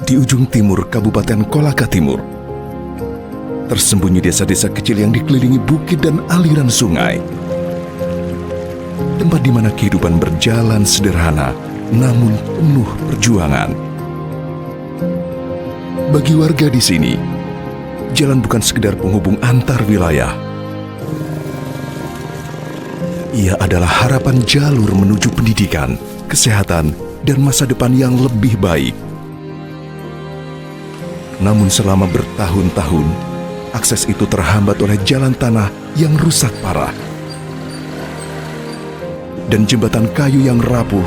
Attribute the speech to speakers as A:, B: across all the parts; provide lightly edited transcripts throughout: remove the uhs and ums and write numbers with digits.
A: Di ujung timur Kabupaten Kolaka Timur, tersembunyi desa-desa kecil yang dikelilingi bukit dan aliran sungai. Tempat di mana kehidupan berjalan sederhana, namun penuh perjuangan. Bagi warga di sini, jalan bukan sekedar penghubung antar wilayah. Ia adalah harapan jalur menuju pendidikan, kesehatan, dan masa depan yang lebih baik. Namun selama bertahun-tahun, akses itu terhambat oleh jalan tanah yang rusak parah dan jembatan kayu yang rapuh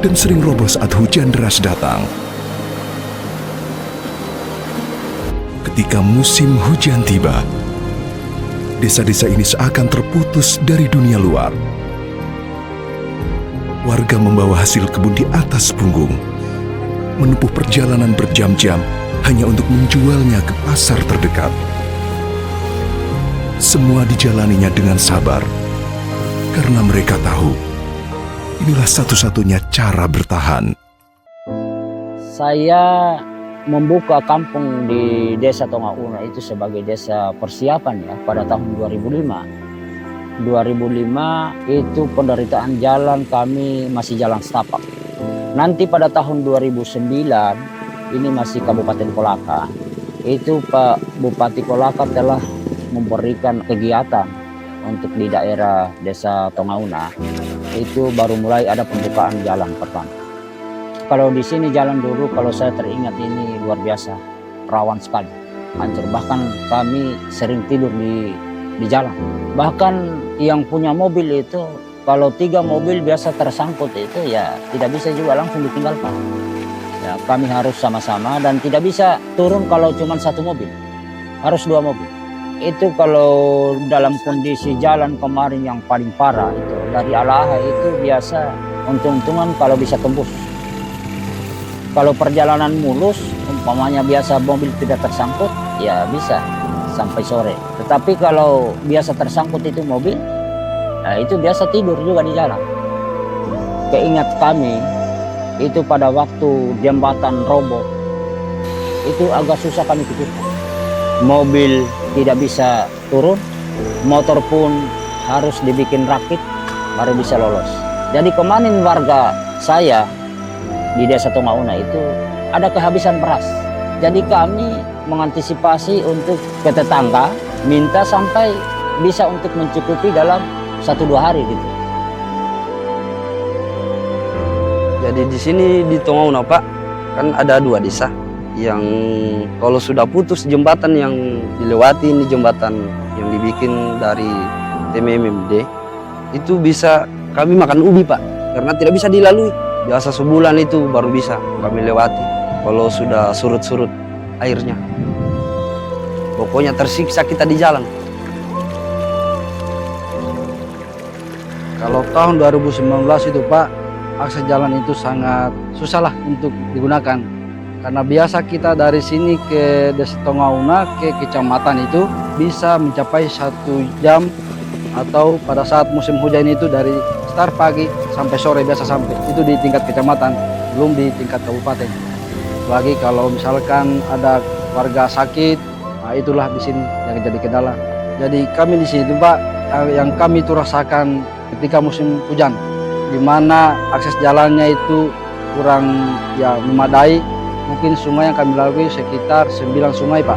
A: dan sering roboh saat hujan deras datang. Ketika musim hujan tiba, desa-desa ini seakan terputus dari dunia luar. Warga membawa hasil kebun di atas punggung, menempuh perjalanan berjam-jam hanya untuk menjualnya ke pasar terdekat. Semua dijalaninya dengan sabar, karena mereka tahu inilah satu-satunya cara bertahan.
B: Saya membuka kampung di Desa Tongauna itu sebagai desa persiapan ya pada tahun 2005. 2005 itu penderitaan jalan kami masih jalan setapak. Nanti pada tahun 2009 ini masih Kabupaten Kolaka. Itu Pak Bupati Kolaka telah memberikan kegiatan untuk di daerah Desa Tongauna. Itu baru mulai ada pembukaan jalan pertama. Kalau di sini jalan dulu, kalau saya teringat ini luar biasa, rawan sekali, hancur. Bahkan kami sering tidur di jalan. Bahkan yang punya mobil itu, kalau 3 mobil biasa tersangkut itu ya tidak bisa juga langsung ditinggalkan. Ya, kami harus sama-sama dan tidak bisa turun kalau cuma 1 mobil, harus 2 mobil. Itu kalau dalam kondisi jalan kemarin yang paling parah itu dari Alaha itu biasa untung-untungan kalau bisa tembus. Kalau perjalanan mulus, umpamanya biasa mobil tidak tersangkut, ya bisa sampai sore. Tetapi kalau biasa tersangkut itu mobil, nah itu biasa tidur juga di jalan. Keingat kami, itu pada waktu jembatan roboh, itu agak susah kami pikirkan. Mobil tidak bisa turun, motor pun harus dibikin rakit, baru bisa lolos. Jadi kemarin warga saya di Desa Tongauna itu ada kehabisan beras. Jadi kami mengantisipasi untuk ke tetangga, minta sampai bisa untuk mencukupi dalam 1-2 hari gitu.
C: Jadi di sini di Tongauna Pak, kan ada 2 desa yang kalau sudah putus jembatan yang dilewati, ini jembatan yang dibikin dari TMMD, itu bisa kami makan ubi Pak, karena tidak bisa dilalui. Biasa sebulan itu baru bisa kami lewati kalau sudah surut-surut airnya. Pokoknya tersiksa kita di jalan. Kalau tahun 2019 itu Pak, akses jalan itu sangat susah lah untuk digunakan. Karena biasa kita dari sini ke Desa Tongauna ke kecamatan itu bisa mencapai 1 jam, atau pada saat musim hujan itu dari start pagi sampai sore biasa sampai. Itu di tingkat kecamatan, belum di tingkat kabupaten. Lagi kalau misalkan ada warga sakit, nah itulah di sini yang jadi kendala. Jadi kami di sini Pak, yang kami itu rasakan ketika musim hujan, di mana akses jalannya itu kurang ya memadai. Mungkin sungai yang kami lalui sekitar 9 sungai Pak.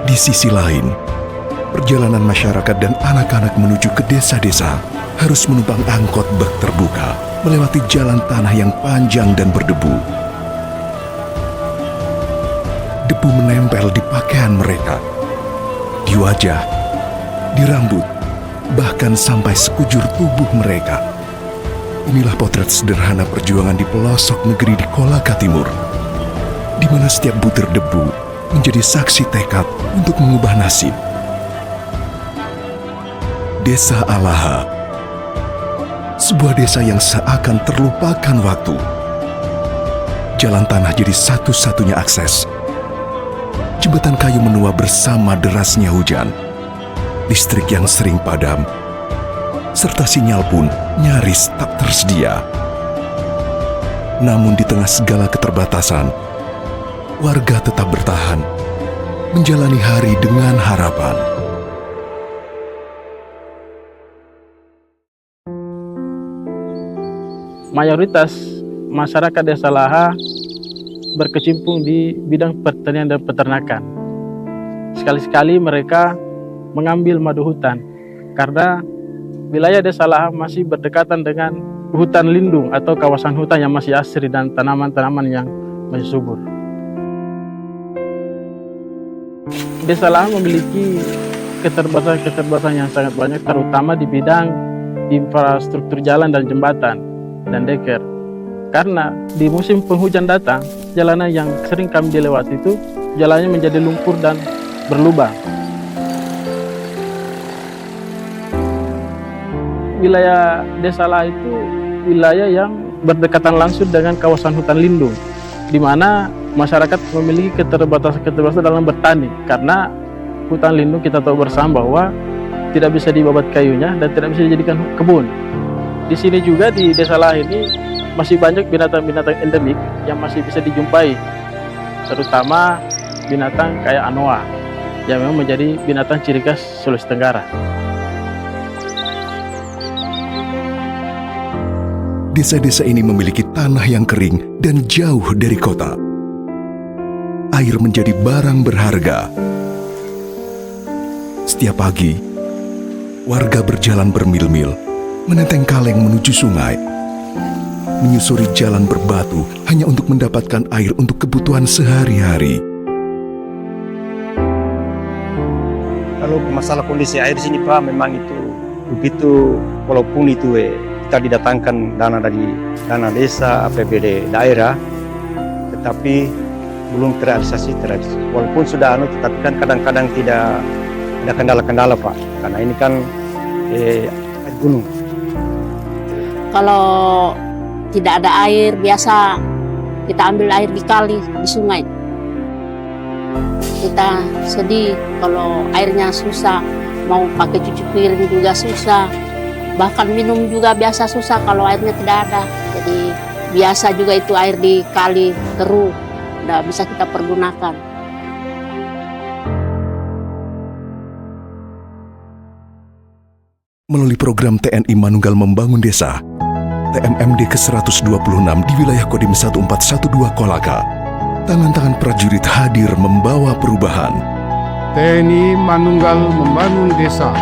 A: Di sisi lain, perjalanan masyarakat dan anak-anak menuju ke desa-desa harus menumpang angkot bak terbuka melewati jalan tanah yang panjang dan berdebu. Debu menempel di pakaian mereka, di wajah, di rambut, bahkan sampai sekujur tubuh mereka. Inilah potret sederhana perjuangan di pelosok negeri di Kolaka Timur, di mana setiap butir debu menjadi saksi tekad untuk mengubah nasib. Desa Alaha, sebuah desa yang seakan terlupakan waktu. Jalan tanah jadi satu-satunya akses. Jembatan kayu menua bersama derasnya hujan. Listrik yang sering padam, serta sinyal pun nyaris tak tersedia. Namun di tengah segala keterbatasan, warga tetap bertahan, menjalani hari dengan harapan.
D: Mayoritas masyarakat Desa Laha berkecimpung di bidang pertanian dan peternakan. Sekali-sekali mereka mengambil madu hutan karena wilayah Desa Laha masih berdekatan dengan hutan lindung atau kawasan hutan yang masih asri dan tanaman-tanaman yang masih subur. Desa Laha memiliki keterbatasan yang sangat banyak, terutama di bidang infrastruktur jalan dan jembatan dan deker. Karena di musim penghujan datang, jalanan yang sering kami dilewati itu jalannya menjadi lumpur dan berlubang. Wilayah Desa Laha itu wilayah yang berdekatan langsung dengan kawasan hutan lindung, di mana masyarakat memiliki keterbatasan dalam bertani, karena hutan lindung kita tahu bersama bahwa tidak bisa dibabat kayunya dan tidak bisa dijadikan kebun. Di sini juga di Desa Laha ini masih banyak binatang-binatang endemik yang masih bisa dijumpai, terutama binatang kayak anoa yang memang menjadi binatang ciri khas Sulawesi Tenggara.
A: Desa-desa ini memiliki tanah yang kering dan jauh dari kota. Air menjadi barang berharga. Setiap pagi, warga berjalan bermil-mil, menenteng kaleng menuju sungai, menyusuri jalan berbatu hanya untuk mendapatkan air untuk kebutuhan sehari-hari.
E: Kalau masalah kondisi air di sini Pak, memang itu begitu, walaupun itu kita didatangkan dana dari dana desa, APBD daerah, tetapi belum terrealisasi. Walaupun sudah tetapi kan kadang-kadang tidak ada kendala-kendala Pak, karena ini kan air gunung.
F: Kalau tidak ada air, biasa kita ambil air di kali, di sungai. Kita sedih kalau airnya susah, mau pakai cuci piring juga susah. Bahkan minum juga biasa susah kalau airnya tidak ada. Jadi biasa juga itu air di kali keruh, tidak bisa kita pergunakan.
A: Melalui program TNI Manunggal Membangun Desa, TMMD ke-126 di wilayah Kodim 1412 Kolaka, tangan-tangan prajurit hadir membawa perubahan.
G: TNI Manunggal Membangun Desa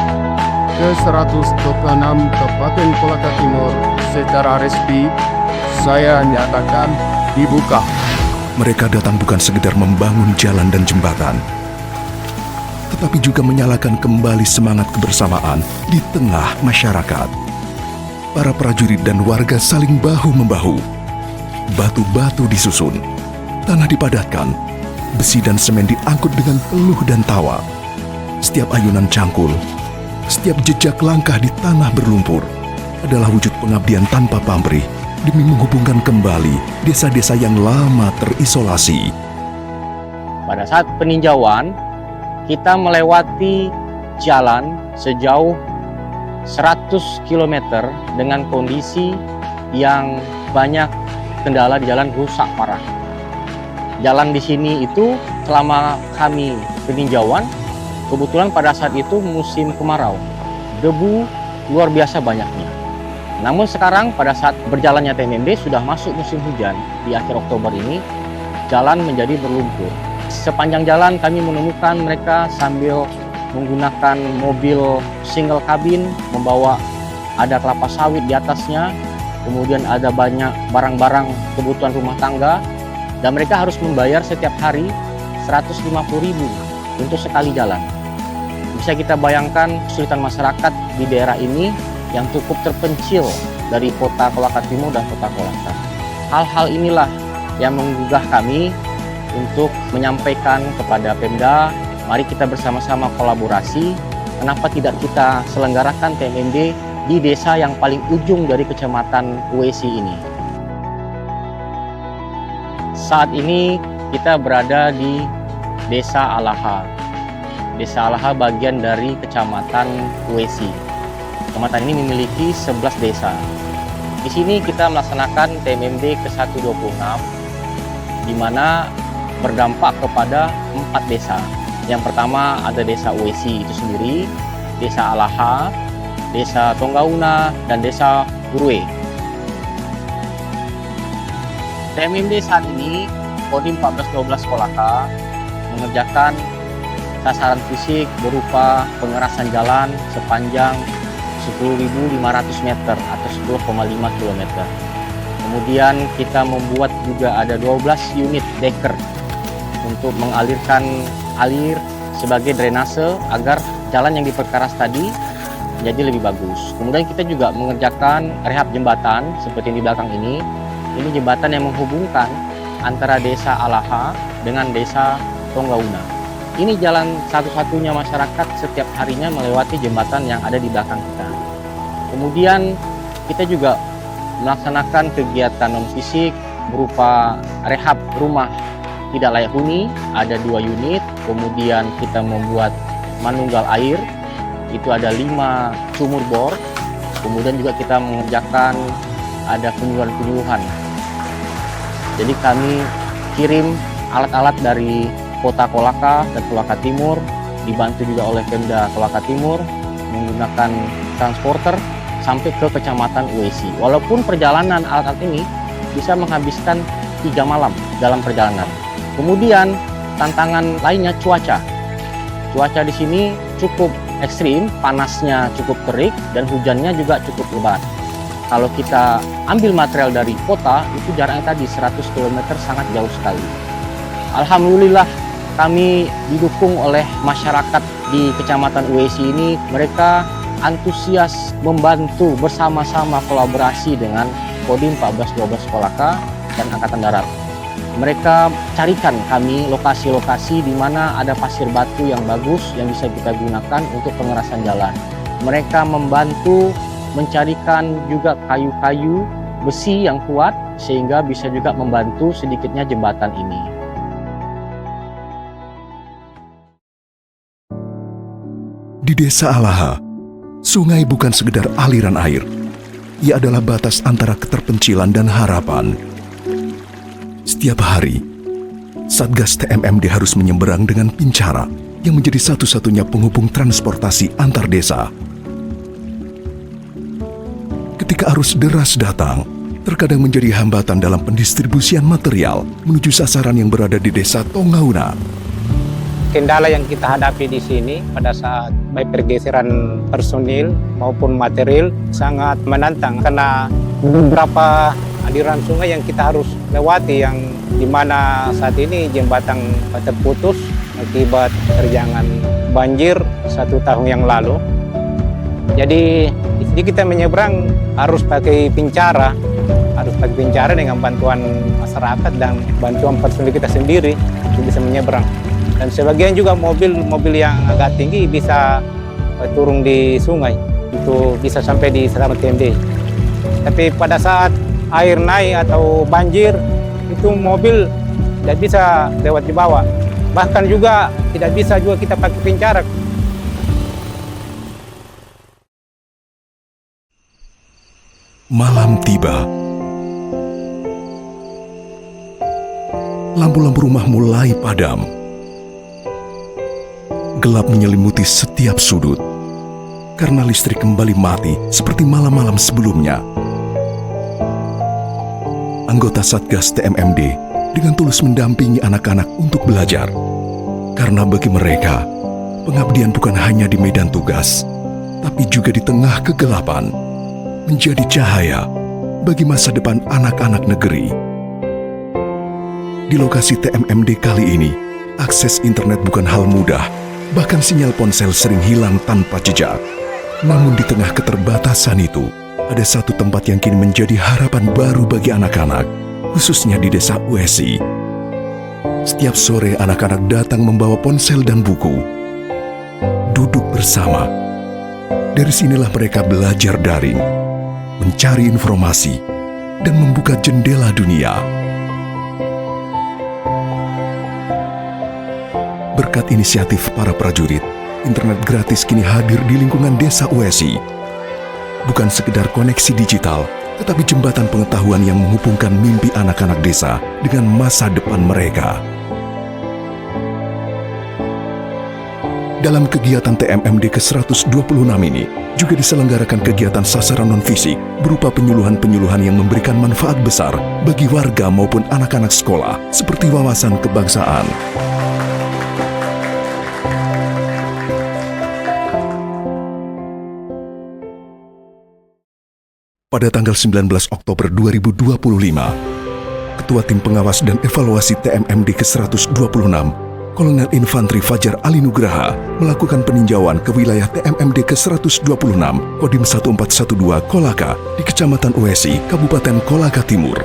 G: ke-126 Kabupaten Kolaka Timur secara resmi saya nyatakan dibuka.
A: Mereka datang bukan sekedar membangun jalan dan jembatan, tetapi juga menyalakan kembali semangat kebersamaan di tengah masyarakat. Para prajurit dan warga saling bahu-membahu. Batu-batu disusun, tanah dipadatkan, besi dan semen diangkut dengan peluh dan tawa. Setiap ayunan cangkul, setiap jejak langkah di tanah berlumpur adalah wujud pengabdian tanpa pamrih demi menghubungkan kembali desa-desa yang lama terisolasi.
H: Pada saat peninjauan, kita melewati jalan sejauh 100 km dengan kondisi yang banyak kendala di jalan rusak parah. Jalan di sini itu selama kami peninjauan, kebetulan pada saat itu musim kemarau, debu luar biasa banyaknya. Namun sekarang pada saat berjalannya TMMD sudah masuk musim hujan di akhir Oktober ini, jalan menjadi berlumpur. Sepanjang jalan kami menemukan mereka sambil menggunakan mobil single kabin, membawa ada kelapa sawit di atasnya, kemudian ada banyak barang-barang kebutuhan rumah tangga, dan mereka harus membayar setiap hari 150.000 untuk sekali jalan. Bisa kita bayangkan kesulitan masyarakat di daerah ini yang cukup terpencil dari kota Kolaka Timur dan kota Kolaka. Hal-hal inilah yang menggugah kami untuk menyampaikan kepada Pemda, mari kita bersama-sama kolaborasi. Kenapa tidak kita selenggarakan TMMD di desa yang paling ujung dari kecamatan Uesi ini? Saat ini kita berada di Desa Alaha. Desa Alaha bagian dari kecamatan Uesi. Kecamatan ini memiliki 11 desa. Di sini kita melaksanakan TMMD ke-126, di mana berdampak kepada 4 desa. Yang pertama ada desa Uesi itu sendiri, desa Alaha, desa Tonggauna, dan desa Gurue. TMMD saat ini, Kodim 1412 Kolaka mengerjakan sasaran fisik berupa pengerasan jalan sepanjang 10.500 meter atau 10,5 km. Kemudian kita membuat juga ada 12 unit deker untuk mengalirkan air sebagai drainase agar jalan yang diperkeras tadi jadi lebih bagus. Kemudian kita juga mengerjakan rehab jembatan seperti yang di belakang ini. Ini jembatan yang menghubungkan antara desa Alaha dengan desa Tonggauna. Ini jalan satu-satunya masyarakat setiap harinya melewati jembatan yang ada di belakang kita. Kemudian kita juga melaksanakan kegiatan non-fisik berupa rehab rumah tidak layak huni, ada 2 unit. Kemudian kita membuat manunggal air, itu ada 5 sumur bor. Kemudian juga kita mengerjakan ada penyuluhan. Jadi kami kirim alat-alat dari Kota Kolaka dan Kolaka Timur, dibantu juga oleh Pemda Kolaka Timur menggunakan transporter sampai ke Kecamatan Uesi. Walaupun perjalanan alat-alat ini bisa menghabiskan 3 malam dalam perjalanan. Kemudian tantangan lainnya cuaca. Cuaca di sini cukup ekstrim, panasnya cukup terik dan hujannya juga cukup lebat. Kalau kita ambil material dari kota, itu jaraknya tadi 100 km, sangat jauh sekali. Alhamdulillah kami didukung oleh masyarakat di Kecamatan Uesi ini. Mereka antusias membantu bersama-sama kolaborasi dengan Kodim 1412 Kolaka dan Angkatan Darat. Mereka carikan kami lokasi-lokasi di mana ada pasir batu yang bagus yang bisa kita gunakan untuk pengerasan jalan. Mereka membantu mencarikan juga kayu-kayu besi yang kuat sehingga bisa juga membantu sedikitnya jembatan ini.
A: Di Desa Alaha, sungai bukan sekedar aliran air. Ia adalah batas antara keterpencilan dan harapan. Setiap hari, Satgas TMMD harus menyeberang dengan pincara yang menjadi satu-satunya penghubung transportasi antar desa. Ketika arus deras datang, terkadang menjadi hambatan dalam pendistribusian material menuju sasaran yang berada di Desa Tonggauna.
I: Kendala yang kita hadapi di sini pada saat baik pergeseran personil maupun material sangat menantang karena beberapa aliran sungai yang kita harus lewati yang dimana saat ini jembatan terputus akibat terjangan banjir 1 tahun yang lalu. Jadi di sini kita menyeberang harus pakai pincara dengan bantuan masyarakat dan bantuan personil kita sendiri untuk bisa menyeberang. Dan sebagian juga mobil yang agak tinggi bisa turun di sungai, itu bisa sampai di sasaran TMD. Tapi pada saat air naik atau banjir, itu mobil tidak bisa lewat di bawah. Bahkan juga tidak bisa juga kita pakai pincara.
A: Malam tiba. Lampu-lampu rumah mulai padam. Gelap menyelimuti setiap sudut. Karena listrik kembali mati seperti malam-malam sebelumnya. Anggota Satgas TMMD dengan tulus mendampingi anak-anak untuk belajar. Karena bagi mereka, pengabdian bukan hanya di medan tugas, tapi juga di tengah kegelapan. Menjadi cahaya bagi masa depan anak-anak negeri. Di lokasi TMMD kali ini, akses internet bukan hal mudah, bahkan sinyal ponsel sering hilang tanpa jejak. Namun di tengah keterbatasan itu, ada satu tempat yang kini menjadi harapan baru bagi anak-anak, khususnya di Desa Uesi. Setiap sore anak-anak datang membawa ponsel dan buku. Duduk bersama. Dari sinilah mereka belajar daring, mencari informasi, dan membuka jendela dunia. Berkat inisiatif para prajurit, internet gratis kini hadir di lingkungan Desa Uesi. bukan sekedar koneksi digital, tetapi jembatan pengetahuan yang menghubungkan mimpi anak-anak desa dengan masa depan mereka. Dalam kegiatan TMMD ke-126 ini, juga diselenggarakan kegiatan sasaran non-fisik berupa penyuluhan-penyuluhan yang memberikan manfaat besar bagi warga maupun anak-anak sekolah, seperti wawasan kebangsaan. Pada tanggal 19 Oktober 2025, Ketua Tim Pengawas dan Evaluasi TMMD ke-126, Kolonel Infantri Fajar Ali Nugraha melakukan peninjauan ke wilayah TMMD ke-126 Kodim 1412 Kolaka di Kecamatan Uesi, Kabupaten Kolaka Timur.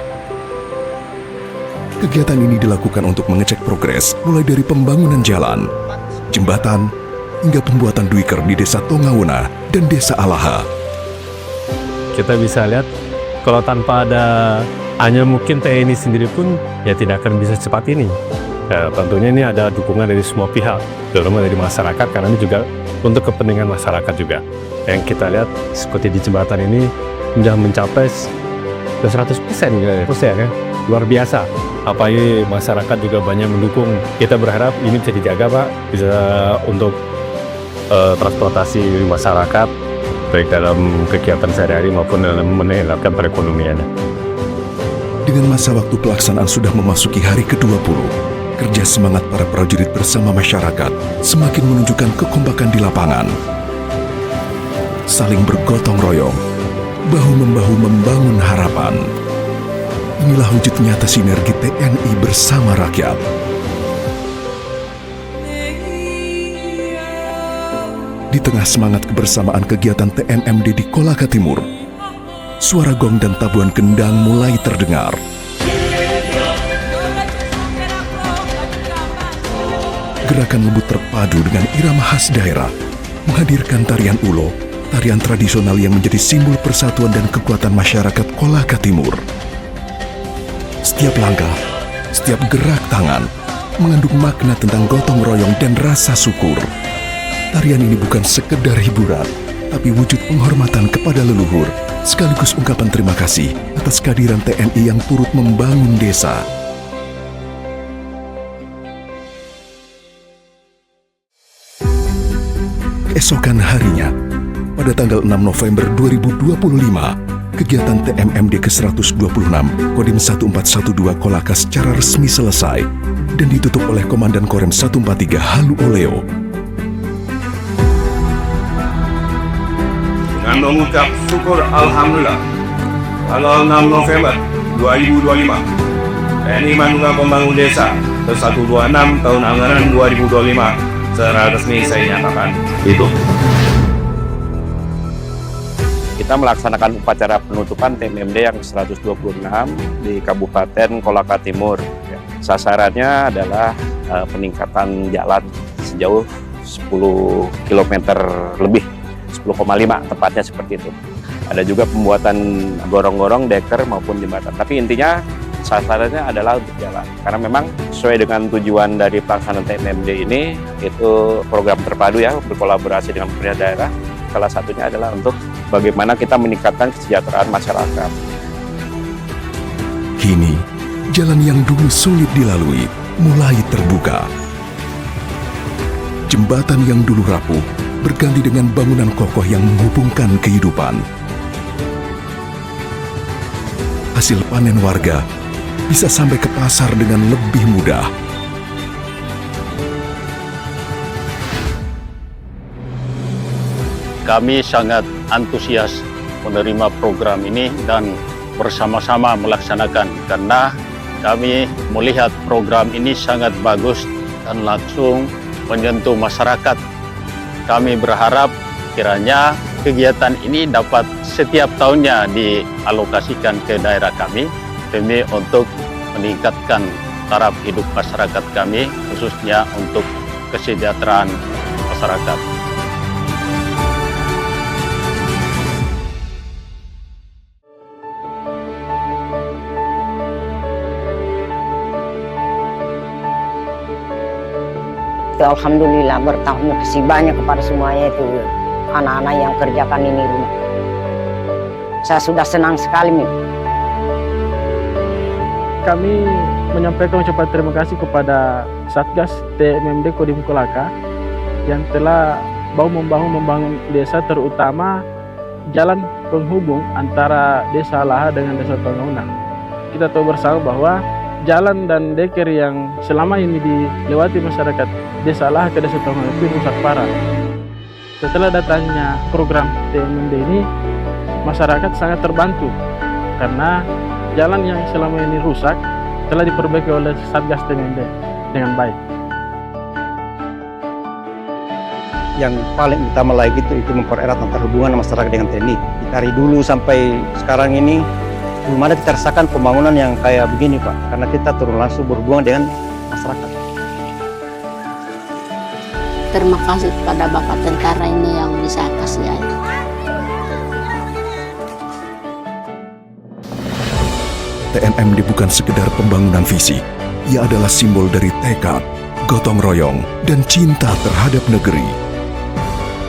A: Kegiatan ini dilakukan untuk mengecek progres mulai dari pembangunan jalan, jembatan, hingga pembuatan duiker di Desa Tongauna dan Desa Alaha.
J: Kita bisa lihat kalau tanpa ada hanya mungkin TNI sendiri pun ya tidak akan bisa secepat ini. Ya, tentunya ini ada dukungan dari semua pihak, terutama dari masyarakat, karena ini juga untuk kepentingan masyarakat juga. Yang kita lihat seperti di jembatan ini sudah mencapai 100% ya, luar biasa. Apalagi masyarakat juga banyak mendukung. Kita berharap ini bisa dijaga, Pak, bisa untuk transportasi masyarakat, baik dalam kegiatan sehari-hari maupun dalam meningkatkan perekonomian.
A: Dengan masa waktu pelaksanaan sudah memasuki hari ke-20, kerja semangat para prajurit bersama masyarakat semakin menunjukkan kekompakan di lapangan. Saling bergotong royong, bahu-membahu membangun harapan. Inilah wujud nyata sinergi TNI bersama rakyat. Di tengah semangat kebersamaan kegiatan TMMD di Kolaka Timur, suara gong dan tabuhan kendang mulai terdengar. Gerakan lembut terpadu dengan irama khas daerah menghadirkan tarian ulo, tarian tradisional yang menjadi simbol persatuan dan kekuatan masyarakat Kolaka Timur. Setiap langkah, setiap gerak tangan mengandung makna tentang gotong royong dan rasa syukur. Tarian ini bukan sekedar hiburan, tapi wujud penghormatan kepada leluhur, sekaligus ungkapan terima kasih atas kehadiran TNI yang turut membangun desa. Keesokan harinya, pada tanggal 6 November 2025, kegiatan TMMD ke-126 Kodim 1412 Kolaka secara resmi selesai dan ditutup oleh Komandan Korem 143 Halu Oleo.
K: Dengan mengucap syukur Alhamdulillah, tanggal 6 November 2025, TNI Manunggal Pembangun Desa ke-126 tahun anggaran 2025 secara resmi saya nyatakan itu.
H: Kita melaksanakan upacara penutupan TMMD yang 126 di Kabupaten Kolaka Timur. Sasarannya adalah peningkatan jalan sejauh 10 km lebih, 10,5 tepatnya seperti itu. Ada juga pembuatan gorong-gorong, deker maupun jembatan. Tapi intinya sasarannya adalah untuk jalan. Karena memang sesuai dengan tujuan dari pelaksanaan TMMD ini, itu program terpadu ya, berkolaborasi dengan pemerintah daerah. Salah satunya adalah untuk bagaimana kita meningkatkan kesejahteraan masyarakat.
A: Kini, jalan yang dulu sulit dilalui mulai terbuka. Jembatan yang dulu rapuh berganti dengan bangunan kokoh yang menghubungkan kehidupan. Hasil panen warga bisa sampai ke pasar dengan lebih mudah.
J: Kami sangat antusias menerima program ini dan bersama-sama melaksanakan, karena kami melihat program ini sangat bagus dan langsung menyentuh masyarakat. Kami berharap kiranya kegiatan ini dapat setiap tahunnya dialokasikan ke daerah kami demi untuk meningkatkan taraf hidup masyarakat kami, khususnya untuk kesejahteraan masyarakat.
L: Alhamdulillah, berterima kasih banyak kepada semuanya itu anak-anak yang kerjakan ini rumah. Saya sudah senang sekali, Mi.
D: Kami menyampaikan ucapan terima kasih kepada Satgas TMMD Kodim Kolaka yang telah membangun desa, terutama jalan penghubung antara Desa Laha dengan Desa Tongauna. Kita tahu bersama bahwa jalan dan deker yang selama ini dilewati masyarakat Desa Laha ke Desa Tongauna itu rusak parah. Setelah datangnya program TMMD ini, masyarakat sangat terbantu karena jalan yang selama ini rusak telah diperbaiki oleh Satgas TMMD dengan baik.
E: Yang paling utama lagi itu mempererat antar hubungan masyarakat dengan TNI. Dari dulu sampai sekarang ini belum ada kita rasakan pembangunan yang kayak begini, Pak, karena kita turun langsung berhubungan dengan masyarakat.
F: Terima kasih kepada Bapak Tentara ini yang bisa kasih air.
A: TMMD bukan sekedar pembangunan fisik, ia adalah simbol dari tekad, gotong royong, dan cinta terhadap negeri.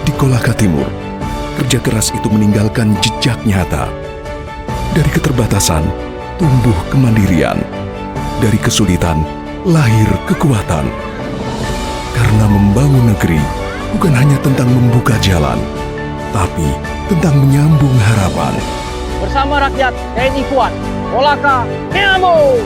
A: Di Kolaka Timur, kerja keras itu meninggalkan jejak nyata. Dari keterbatasan, tumbuh kemandirian. Dari kesulitan, lahir kekuatan. Karena membangun negeri bukan hanya tentang membuka jalan, tapi tentang menyambung harapan.
H: Bersama rakyat, TNI kuat, Kolaka, Namo!